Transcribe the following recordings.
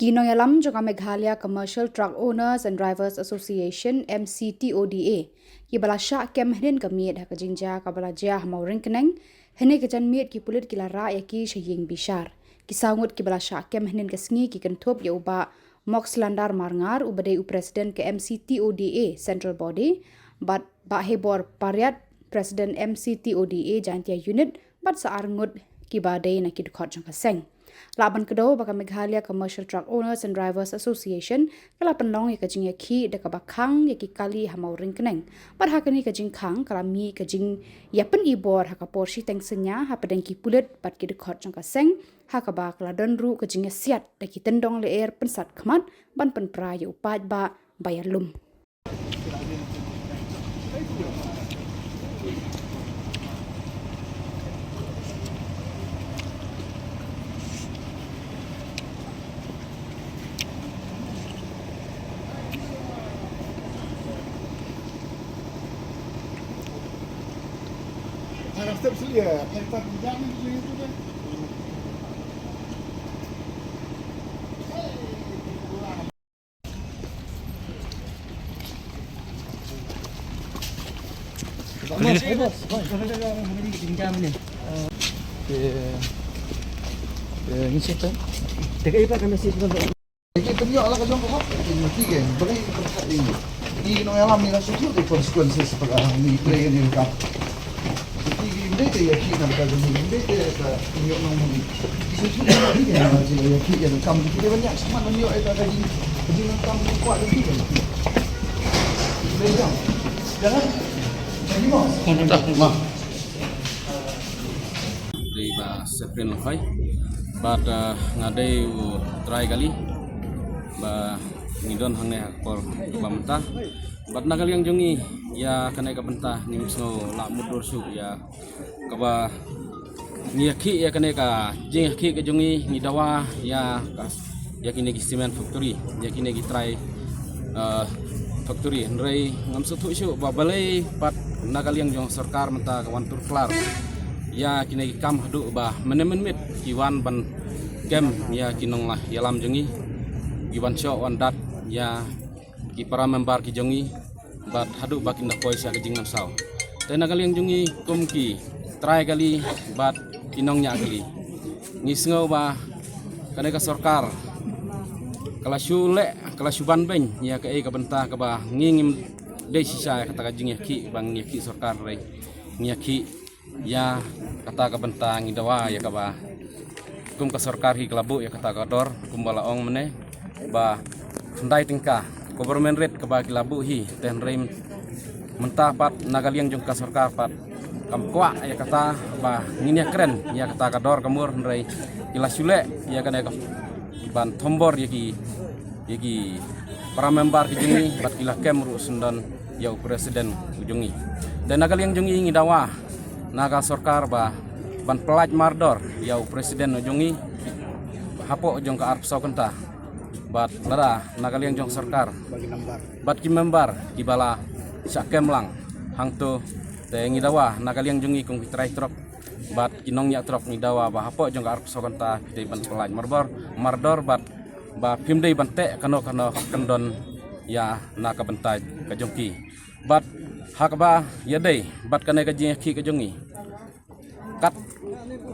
Kinong yalam joka Meghalaya Commercial Truck Owners and Drivers Association MCTODA ki balasha kemhrin kamiet ha kajingja kabalaja mauring keneng hene kejan miet ki pulit ki lara ya ki shaying bishar ki sangut ki balasha kemhrin kesngi ki kenthop ya uba mox landar marngar ubade u president ke MCTODA central body but ba hebor pariat president MCTODA jantia unit but saarngut ki badai na ki dukhot jang kaseng Laban kedua baka Meghalaya Commercial Truck Owners and Drivers Association kala penlong ya kajing ya ki deka bakang ya ki kali hamau ring keneng. Padahakani kajing kang kala mi kajing ya pen ibor haka porsi tengsenya ha pedeng ki pulet pat ki dekot jang kaseng haka ba kala donru kajing ya siat deki tendong leer pensat khamat ban pen pra ya upaj ba bayar lum. Harap step selia, kita jangan itu deh. Ini siapa? Dekat ipa kami sih tuan. Kita biar lah kajong kok. Ini tiga, beri perkat ini. Ini no alam ni langsung tu konsekuensi seperti ini play ini kap. Ini ya kita nak kajong ini kita nyok nong ini. Sesuatu lagi ya macam ya kita kamu kita banyak semat nyok itu kajing kajing kamu kuat lagi kan. Bejang. Jangan. Jadi mau. Di ba Seprin Lokai, bat ngadai try kali, ba ngidon hangne akor ba mentah, bat nagal yang jongi ya kanai ka bentah nimso la mudur su ya kaba ngiyaki ya kanai ka jing ki ka jongi ngidawa ya kini ki cement factory ya kini ki try factory nrai ngam su thu su ba balai pat nagal yang jong sarkar mentah kawan tur klar ya kini kam hadu bah menemen mit kiwan ban game ya kinong lah yalam jengi kiwan show wan dat ya ki para member ki jongi bat hadu bakin dah pois ya kejing nam saw tena kali yang jongi kum ki try kali bat kinong nya kali ngisngau bah kanai ka sarkar kala syule kala syuban ben ya ke ka bentah ka bah ngingim dei sisa kata kajing ya ki bang ya ki sarkar rei nyaki ya kata ka bentang idawa ya kaba kum ka sarkar hi kelabu ya kata ka dor kum balaong mene ba ndai tingka government rate kaba kelabu hi ten rem mentah pat nagaliang jong ka sarkar pat kam kwa ya kata ba nginya keren ya kata ka dor kamur ndai kila sule ya kana ka ban thombor yaki para member ki jingi bat kila kemru sundan ya presiden ujungi dan nagaliang jongi ngidawa naga sarkar ba ban pelaj mardor yau presiden ujungi hapo jong ka arp kenta bat lara nagaliang jong sarkar bat ki member ki bala sakem lang hangto te ngidawa nagaliang jongi kung kitrai trok bat kinong nya trok ngidawa ba hapo jong ka arp kenta de ban pelaj mardor bat ba pimdei bante kano kendon ya naka bentai ka jongki bat hakba yadai bat kanai ka jingi ki ka jongi kat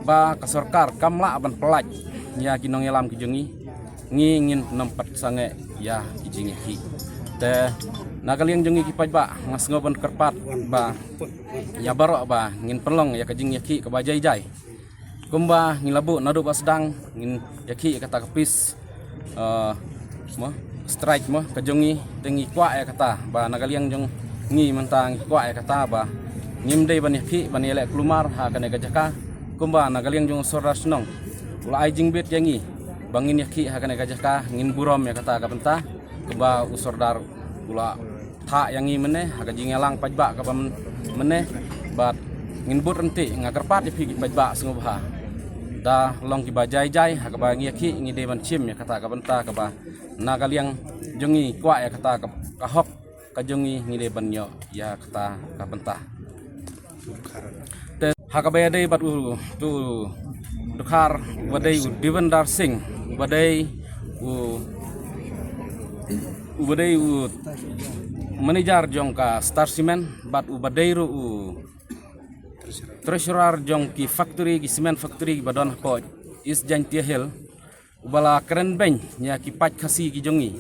ba ka sarkar kamla ban pelaj ya kinong yalam ki jongi ngingin nempat sange ya ki jingi ki te nagaliang jongi ki paj ba ngas ngoban kerpat ba ya barok ba ngin pelong ya ka jingi ki ka bajai kumba ngilabu nadu ba sedang ngin ya ki kata kepis strike mo kajongi tengi kwa ya kata ba nagaliang jong ngi mentang kwa ya kata ba ngimdei ban yaki ban yelek kelumar ha kana gajaka kumba nagaliang jong sora senong ula aijing bet yangi bangin yaki ha kana gajaka ngin burom ya kata ka bentah kumba usordar ula tha yangi mene ha kajing elang pajba ka mene bat ngin but enti ngakerpat yapi pajba sengubha da long ki bajai ha ka ba ngi yaki ngi de ban chim ya kata ka bentah ka ba nagaliang jongi kwa ya kata ka hok kajongi ngide banyo ya kata ka bentah te hakabaya dei bat tu dukhar badai divendar singh badai badai manager jong ka Star Cement bat badai ru treasurer jong ki factory ki cement factory badon ko is Jantia Hill bala keren bank nya ki pat khasi ki jongi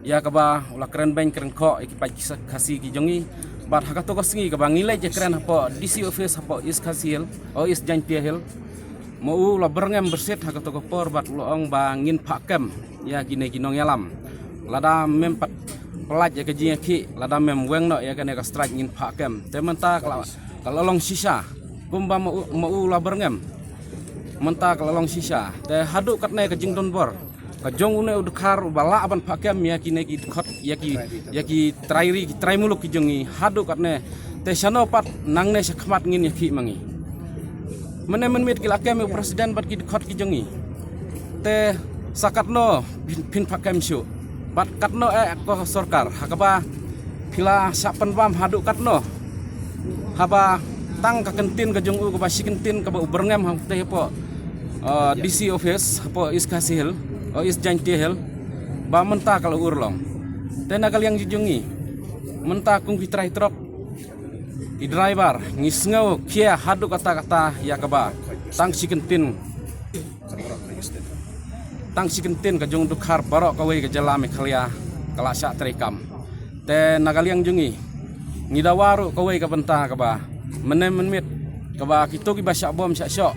ya kaba ula keren bank keren ko ki pat khasi ki jongi bat hakato ko singi kaba ngilai je keren hapo DC office hapo is khasi hill o is Jantia Hill mau la berngem berset hakato ko por bat loong bangin pakem ya kine kinong yalam lada mempat pelaj ya kejing ki lada mem weng no ya kane ka strike ngin pakem tementa kalau long sisa kumba mau la berngem menta kalau long sisa te haduk katne ke jing don bor ka jong une udkhar bala aban pakem ya kine ki khot ya ki trai muluk ki jongi haduk katne te sano pat nangne sekhmat ngin ya ki mangi menemen mit kila kem presiden bat ki khot ki jongi te sakatno pin pakem syu bat katno ko sarkar hakaba pila sapen bam haduk katno haba tang ka kentin ka jong u ka basikentin ka berngem ha te po DC office hapo is Kasihil o is Jantia Hill ba menta kalau urlong tena kal yang jujungi menta kung kitrai truk i driver ngisngau kia hadu kata-kata ya kaba tang sikentin ka jong dukhar barok kawe ke jalame khalia kala sya trekam te nagal yang jungi ngidawaru kawe ka benta kaba menemit kaba kitu ki basya bom sya syok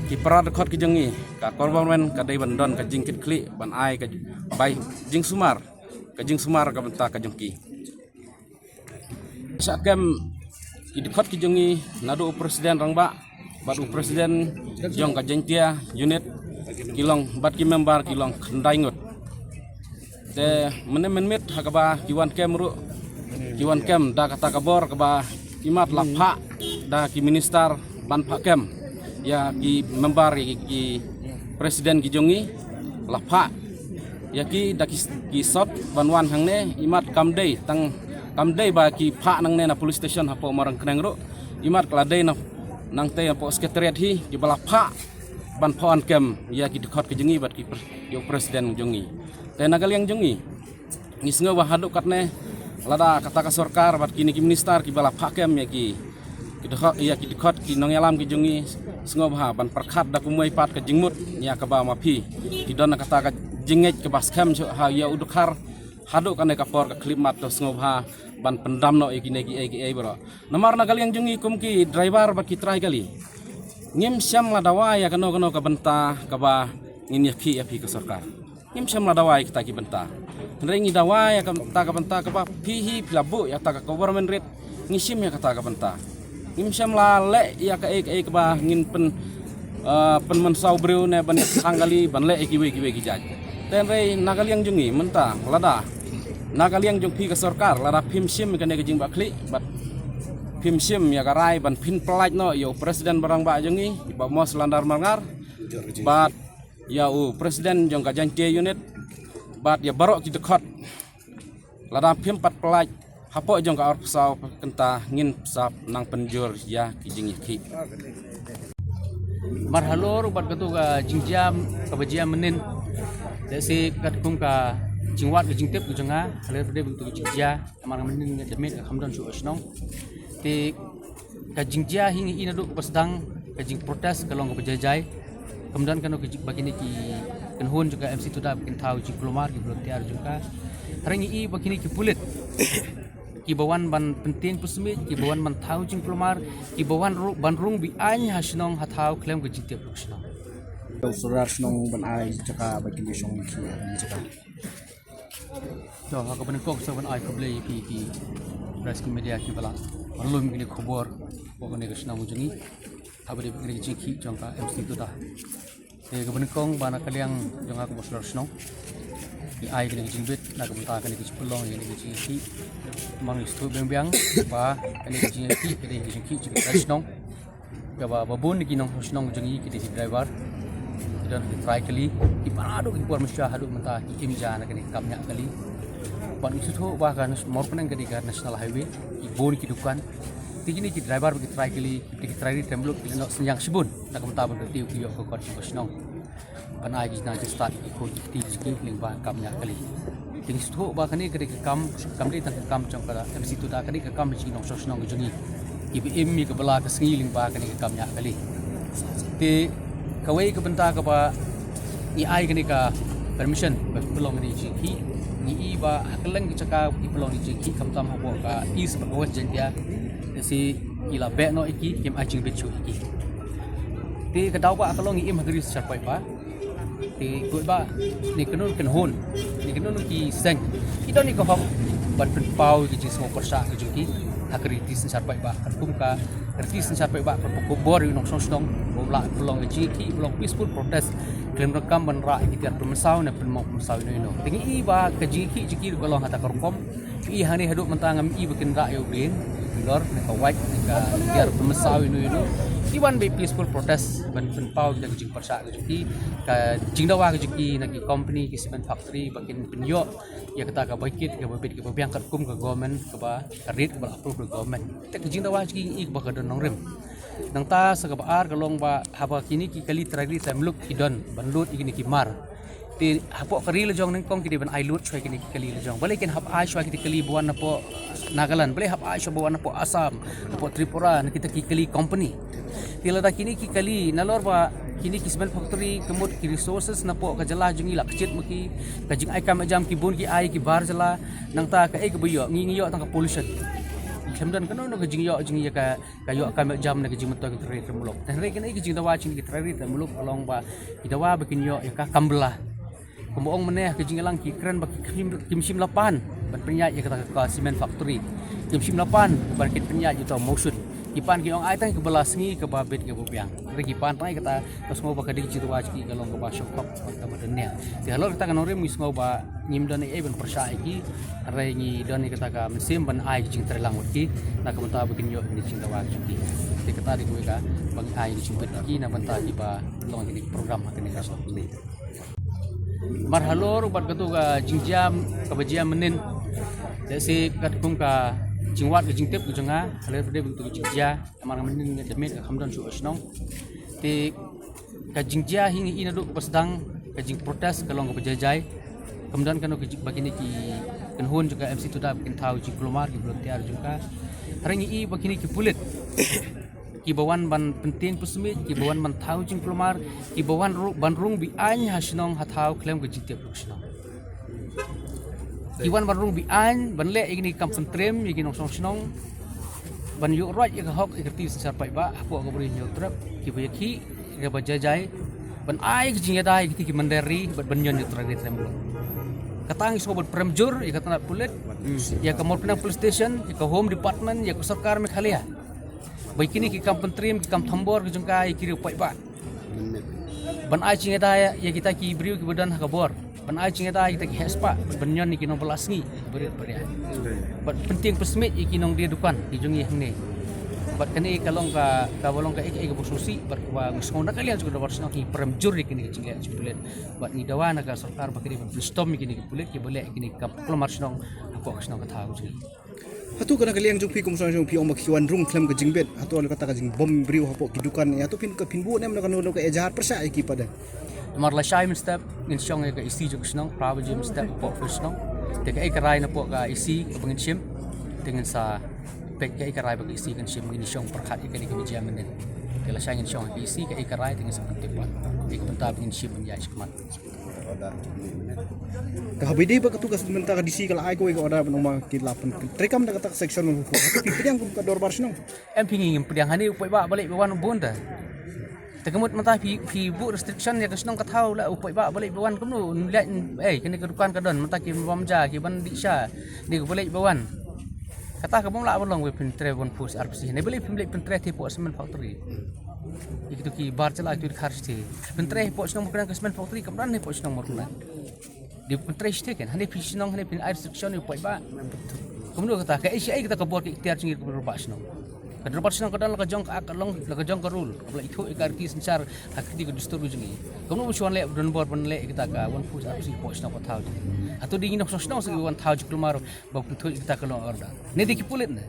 ki parad khot ki jengi ka korban ka dai bandon ka jingkit kli ban ai ka bai jing sumar ka benta ka jengki sakem ki khot ki jengi nadu presiden rangba badu presiden jong ka Jantia unit kilong bat ki member kilong khandai ngut te menemit hakaba kiwan kem da kata kabor kaba kimat lapha da ki minister ban pakem ya ki member ki presiden ki jongi lapha ya ki da ki sot banwan hangne imat kamdei ba ki pha nang ne na police station hapo marang kneng ro imat kladei na nang te hapo sekretariat hi ki balapha ban phawan kem ya ki dekhot ki jongi bat ki yo presiden jongi te nagal yang jongi ngisngo ba haduk katne lada kata ka sarkar bat kini ki minister ki balapha kem ya ki dekhot ki nong yalam ki jongi sngo bah ban perkhat da kumoi pat ka jingmut nya ka ba mapi ki don kata ka jinget ke baskem ha ya udukhar haduk kan ka por ka klip mat to sngo bah ban pendam no ikine ki bro nomor nagal yang jungi kum ki driver ba ki trai kali ngim syam la dawa ya kano ka benta ka ba ngin ya pi ka sarkar ngim syam la dawa kita ki benta nrengi dawa ya ka benta ka ba pi plabu ya ta ka government rate ngisim ya kata ka benta ngim syam la le ya ka ka ba ngin pen mensau breu ne ban sanggali ban le ki we ki jaj ten re nagal yang jungi menta lada nagal yang jung pi ka sarkar lada phim sim ka ne jing ba kli bat phim sim ya ka rai ban pin pelaj no yo presiden barang ba jungi ba mos landar mangar bat ya presiden jong ka Jantia unit bat ya barok ki dekhot lada phim pat pelaj hapo jong ka or pesau kenta ngin sap nang penjur ya ki jing ki marhalor bat katu ka jingjam ka bajiam menin desi kat kum ka jingwat ka jingtep ku janga hale berde bentuk jingja amar menin demit khamdan su osnong ti ka jingja hingi ina du pasdang ka jing protes kalong ka bajajai kemudian kanu ki bagini ki kenhun juga MC tuda bikin tahu jing kelomar ki volunteer juga haringi i bagini ki pulit ki bawan ban penting pusmi ki bawan man tahu jing kelomar ki bawan ban rung bi any hasnong hatau klem ka jingtep pusnong surat nong ban ai jaka bagini song ki jaka to ha ka ban kok so ban ai ko ble ki press ki media ki bala malum ki khobor pokone krisna mujungi abri bagini jiki jongka MC tu dah te ka ban kong bana kaliang jonga ko bosor snong ki ai ki jingbit na ka ta ka ni ki pulong ni ki jiki mang istu bembiang ba ani ki jiki ki jiki ki snong ka ba babun ki nong snong jungi ki driver dan try kali ki parado ki por mesya hadu menta ki imja na kani kamnya kali pan isu tho ba kan mor penang kadi ka national highway ki bon ki dukan tijini ki driver ki try kali ki try temblok ki no senyang sibun na kamta ban tiu ki yo ko snong banai ki na start ko ti ki ling ba kam nya kali ting sto ba kani kri kam di tang kam chong kala MC tu da kani kam chi nong so snong jungi ki bi em mi ka bala ka sngi ling ba kani kam nya kali ti kawai ka benta ka ba ni ai kani ka permission ba belong ni chi ki ni ba hakalang ki chaka ki belong ni chi ki kam tam ho ka is ba ko jen dia si ila be no iki kim aching bichu iki ti ka daw ba kalong im hagri sarpai ba ti ko ba ni kanun kan hon ni kanun ki seng ito ni ko hok ban pen pau ki jis mo persa ki juki hagri tis sarpai ba kum ka tis sarpai ba ko bor nong song song la pelong ki ki pelong peaceful protest klem rekam ban ra ki tiar permasau na pen mo permasau no tingi i ba ka jiki jiki ko long hata korkom i hani hadu mentangam i bikin ra yo bin lor ka white ka tiar permasau no iwan be peaceful protest ban pen pau ki jing persa ki ka jing dawa ki na ki company ki cement factory bakin penyo ya kata ka baikit ka babit ka babiang kat kum ka government ka ba ka rit ka approve ka government te ki jing dawa ki ik ba ka don nong rem nang ta sa ka baar ka long ba haba kini ki kali tragli tamluk ki don ban lut ikini ki mar ti hapo kari le jong neng kong ki ban ai lut choi kini ki kali le jong balik ken hap ai choi ki kali buan na po Nagaland balik hap ai choi buan na po Assam po Tripura na kita ki kali company tila da kini ki kali nalor ba kini ki cement factory kemut ki resources na po ka jala jungi la kecit maki ka jing ai kam jam ki bun ki ai ki bar jala nang ta ka ai ka buyo ngi yo tang ka pollution kemudian kan no ka jing yo ka yo kam jam na ka jing motor ki tre mulok dan re kini ki jing dawa jing ki tre mulok along ba ki dawa bikin yo ka kambla kumbuong meneh ka jing lang ki kren ba kimsim lapan ban penya ya kata ka cement factory kimsim lapan ban kit penya ju to motion kipan ki ong ai tang ke belas ngi ke babit ke bubiang re kipan tai kata kas ngau ba ka dik jitu wajki galong ke ba shokop ka badenya ti halor kata kan ore mis ngau ba nyim don e ben persha iki re ngi don ni kata ka mesim ban ai jing terlang waki na ka menta bikin yo ni cinta wajki ti kata di kuwi ka bang ai di cinta iki na banta ki ba long ni program ka ni ka so ni marhalor bat katu ka jingjam ka bajia menin desi kat kum ka jingwat ke jingtep ke jenga haler berde bentuk jingja amar menin demet hamdan su osnong ti ka jingja hingi ina du pasdang ka jing protes kalong ke bajajai kemudian kan ke bagini ki kenhun juga MC tu da bikin tahu ji kelomar ki volunteer juga haringi i bagini ki pulit ki bawan ban penting pusmit ki bawan ban tahu jing kelomar ki bawan ban rung bi an hasnong hatau klem ke jingtep osnong Iwan barung bi an ban le igni kampung trem igni nong song snong ban yu rot ik hok ikrti sar pai ba apo ko bri nyu trap ki ba ki ga ba jajai ban ai ki jinga dai ki mandari ban nyon yu trap trem lo katang so ban premjur ik katna pulit ya ka mor penang police station ya ka home department ya ka sarkar me khalia bai kini ki kampung trem ki kam thambor ki jungka ki ri pai ba ban ai jinga dai ya kita ki briu ki badan ka bor ban ai cinga dai kita ki hespa benyon ni kinong belasngi beri bat penting pesmit iki nong dia dukan di jungi hang ni bat kani kalong ka bolong ka ek bosusi bat wa ngisong na kalian sudah warsno ki premjur kini cinga cipulet bat ni dawana ka sarkar bakri ban stom kini pulet ki boleh kini ka kelomar snong aku snong ka tahu ji hatu kana kaliang jung pi kum song pi om kiwan rung klem ke jingbet hatu al kata ka jing bom briu hapo kidukan ya tu pin bu nem na ka ejar persa iki pada mar la shai min step ngin shong ka isi juk snong prabu jim step po snong te ka ikarai na po ka isi ka bangin shim dengan sa pek ka ikarai bagi isi kan shim ngin shong perkhat ikani ka bijam men ke la shai ngin shong ka isi ka ikarai dengan sa pentepan ik bentar ngin shim ya shikmat ka habide ba katu ka sementara disi kala ai ko order nomor ki 8 trekam da kata section ko hatu pi pedang ka dorbar snong em pingin pedang hani upai ba balik bawan bonda Tegemut mata pi bu restriction ya kesnong kathau la upai ba balik bawan kemnu lihat kini ke dukan kadon mata ki bamja ki ban disha di balik bawan kata ka bom la bolong we pin tre bon pus RPC ne balik pin pin tre tipo cement factory itu ki bar chala tu kharsti pin tre po snong mukran cement factory kamran ne po snong mukran di pin tre steken hani pi snong hani pin restriction upai ba kemnu kata ka ai kita ka bor ki ikhtiar cingir ke berubah snong kadar senang kadang la jong karul apla itu ikar ki sensar hakti ko distur jungi kamu musuhan le don bor ban le kita ka one push up si post na ko thau atau di nginok sosno si one thau kulmar ba putu kita ka lo order ne diki pulit na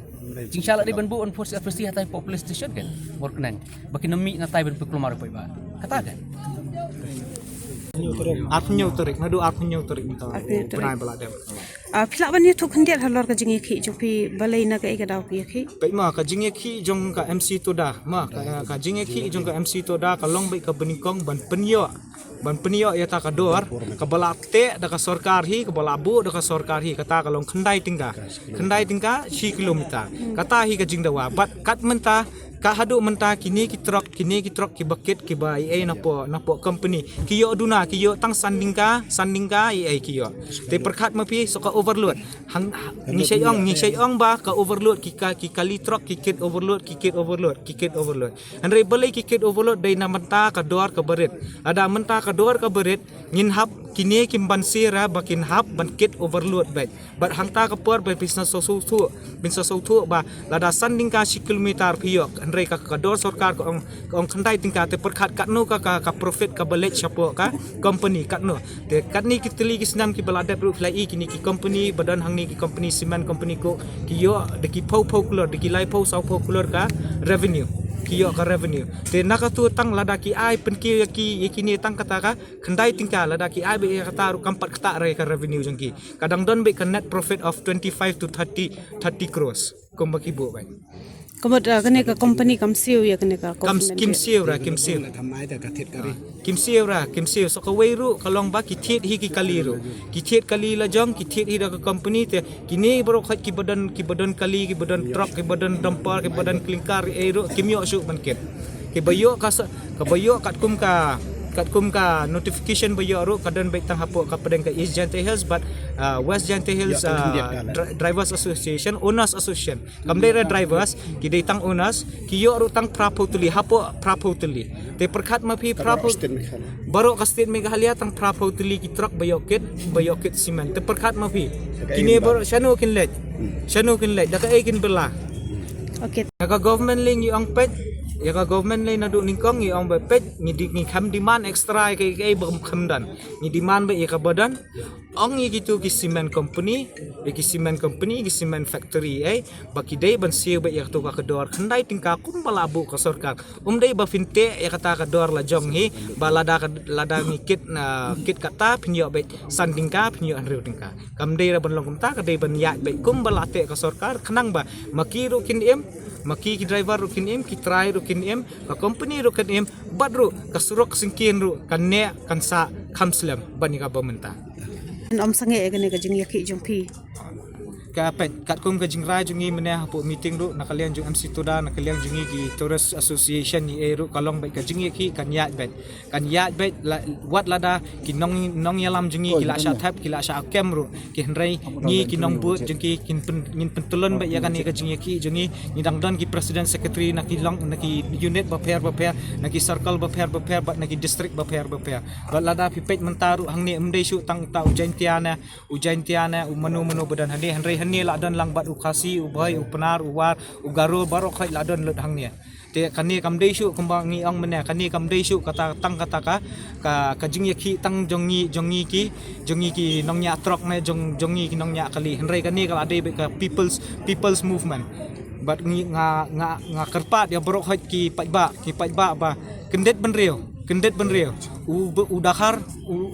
cingsala di ban bu on post up si hatai police station kan bor kenan bakin nami na tai ban kulmar pa ba katakan Artinya uterik, nadu artinya uterik minta. Benar beladem. Pilak ban tu khandiat halor ka jingi khi jupi balai na ka ikadaw pi khi. Baik mah ka jingi khi jong ka MC tu dah. Mah ka jingi khi jong ka MC tu dah ka long baik ka benikong ban penyo ya ta ka dor ka balate da ka sarkar hi ka balabu da ka sarkar hi kata ka long khandai tingka 6 kilometer kata hi ka jingdawa bat kat menta ka hadu menta kini ki truk ki bucket ki bai napo company kiyo duna kiyo tang sandingka ai kiyo te perkhat mapi soka overload hang ni sayong ba ka overload ki kali truk ki kit overload andre balai ki kit overload dai na menta ka dor ka berit ada menta ka dor ka berit ngin hap kini kim ban sira bakin hap ban kit overload baik bat hang ta ka por bai business so thu ba lada sandingka 10 kilometer piyok andre ka dor sarkar ko ong khandai tingka te perkhat katno ka profit ka balik siapa ka company katno te katni kitli kisnam ki balada ru flai kini ki company badan hang ni ki company cement company ko kiyo de ki phau kulor de ki lai phau sau phau kulor ka revenue kiyo ka revenue te nakatu tang lada ki ai pen ki kini tang kata ka khandai tingka lada ki ai be kata ru kampat kata re ka revenue jangki kadang don be ka net profit of 25 to 30 crores kombaki bo bai Kamot kene ka company kam siu ya kene ka kim siu so ka weiru kalong ba ki thiet hi ki kaliru ki thiet kali la jong ki thiet hi da ka company te kini bro khat ki badan kali ki badan truck ki badan dumper ki badan klinkar ero kimyo su banket ki bayo ka bayo kat kum ka notification bayo ro kadan baik tang hapo ka pedeng ka East Jante Hills but West Jante Hills Drivers Association Owners Association kamdera drivers ki dei tang owners ki yo ro tang prapo tuli hapo prapo tuli te perkhat ma phi prapo baro ka state Meghalaya tang prapo tuli ki truck bayo kit cement te perkhat ma phi kini baro shanu kin let da ka ekin bela Okay. Ka government ling yung pet ya ka government ling na do ningkong yung pet ni kam demand extra kay kham dan ni demand ba ka badan ong gitu ki cement company ki cement factory baki dai ban siu ba to ka dor khandai tingka kum balabu ka sarkar dai ba finte ya kata ka dor la jong hi ba lada ni kit kata pinyo ba sandingka pinyo anriu tingka kam dai ra ban long ta ka dai ban ya ba kum balate ka sarkar khanang ba makiru kin maki ki driver rukin em ki try rukin em ka company rukin em badru ka surok singkin ru kan ne kan sa khamslam bani ka bamenta Om sange kene ka jingi khi jumpi. ka pet kat kum ka jingrai jungi mene hapo meeting ru nakalian jung MC Toda nakalian jungi ki Tourist Association ni eru kalong bai ka jingi ki kan yat bet wat lada ki nong yalam jungi ki la sha thap ki la sha kem ru ki hnrai ni ki nong bu jungi kin pentulon bai ya kan ni ka jingi ki jungi ni dangdon ki president secretary naki unit ba pair naki circle ba pair bat naki district ba pair bat lada pipet mentaru hang ni emdei su tang ta ujain tiana manu badan hani la don lang bat ukasi ubai upenar uwar ugaro baro khai la don lut hang ni te kani kam dei su kumbang ni ong mene kani kam dei su kata ka jing yakhi tang jongi ki nongnya trok me jongi ki nongnya kali henrai kani kala dei ka people's movement bat nga kerpat ya baro khai ki pajba ba kendet benrio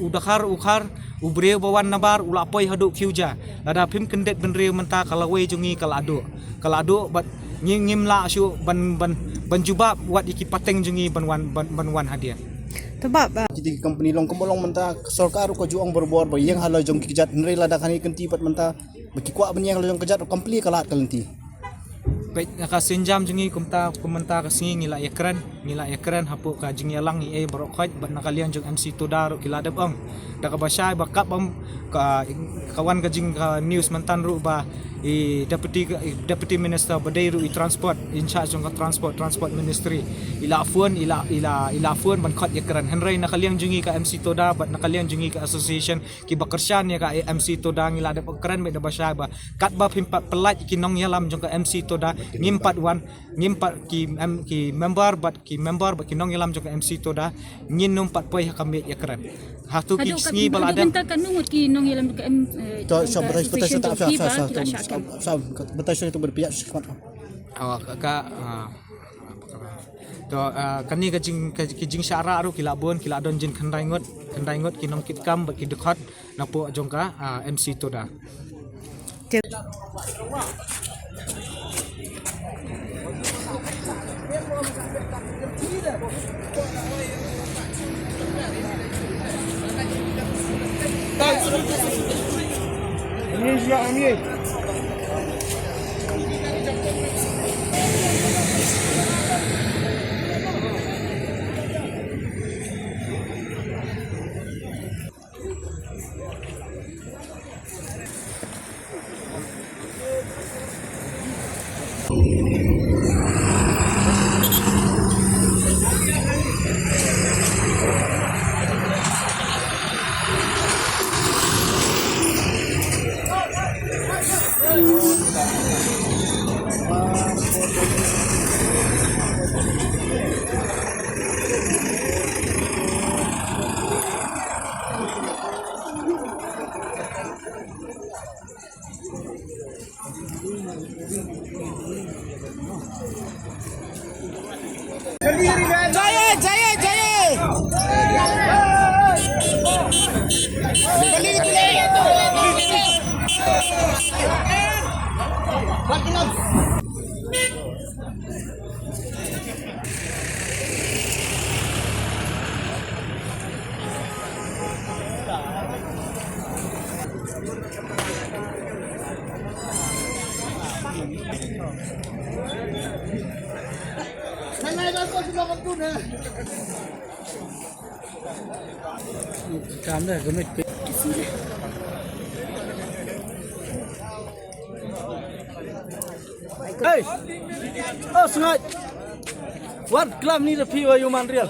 udakar ukhar ubreu bawan nabar ulapoi haduk fiuja ada pim kendet benreu menta kalawei jungi kalado bat ngim la syu ban juba wat iki pateng jungi banwan hadiah Tebab jadi company long komolong menta sarkar ko juang berbor ba yang hala jong kijat nrei lada kani kenti pat menta baki kwa ben yang jong kijat kompli kalat kalenti baik ka senjam jungi kumenta ka singi ngila ekran hapo ka jingi alang ni barokhat bat nakalian jong MC Toda ro kilada bang da ka basay bakap bang ka kawan ka jing ka news mantan ru ba deputy minister badai ru transport in charge jong ka transport ministry ila phone ban khat ekran henrai nakalian jungi ka MC Toda bat nakalian jungi ka association ki bakersyan ya ka MC Toda ngila da ekran be da basay ba kat ba pimpat pelat kinong yalam jong ka MC Toda ngimpat ki member bat ki nong yalam jong MC Toda ngin numpat poi kami ekran hatu ki sngi balada bentar kan nungut ki nong yalam ka betul itu berpihak to kani ka jing syara ru kila bon kila don jin khandai ngot kinong kit kam ba ki dekhot na po jongka MC Toda. Hey, oh sengaja. What club ni the people human real?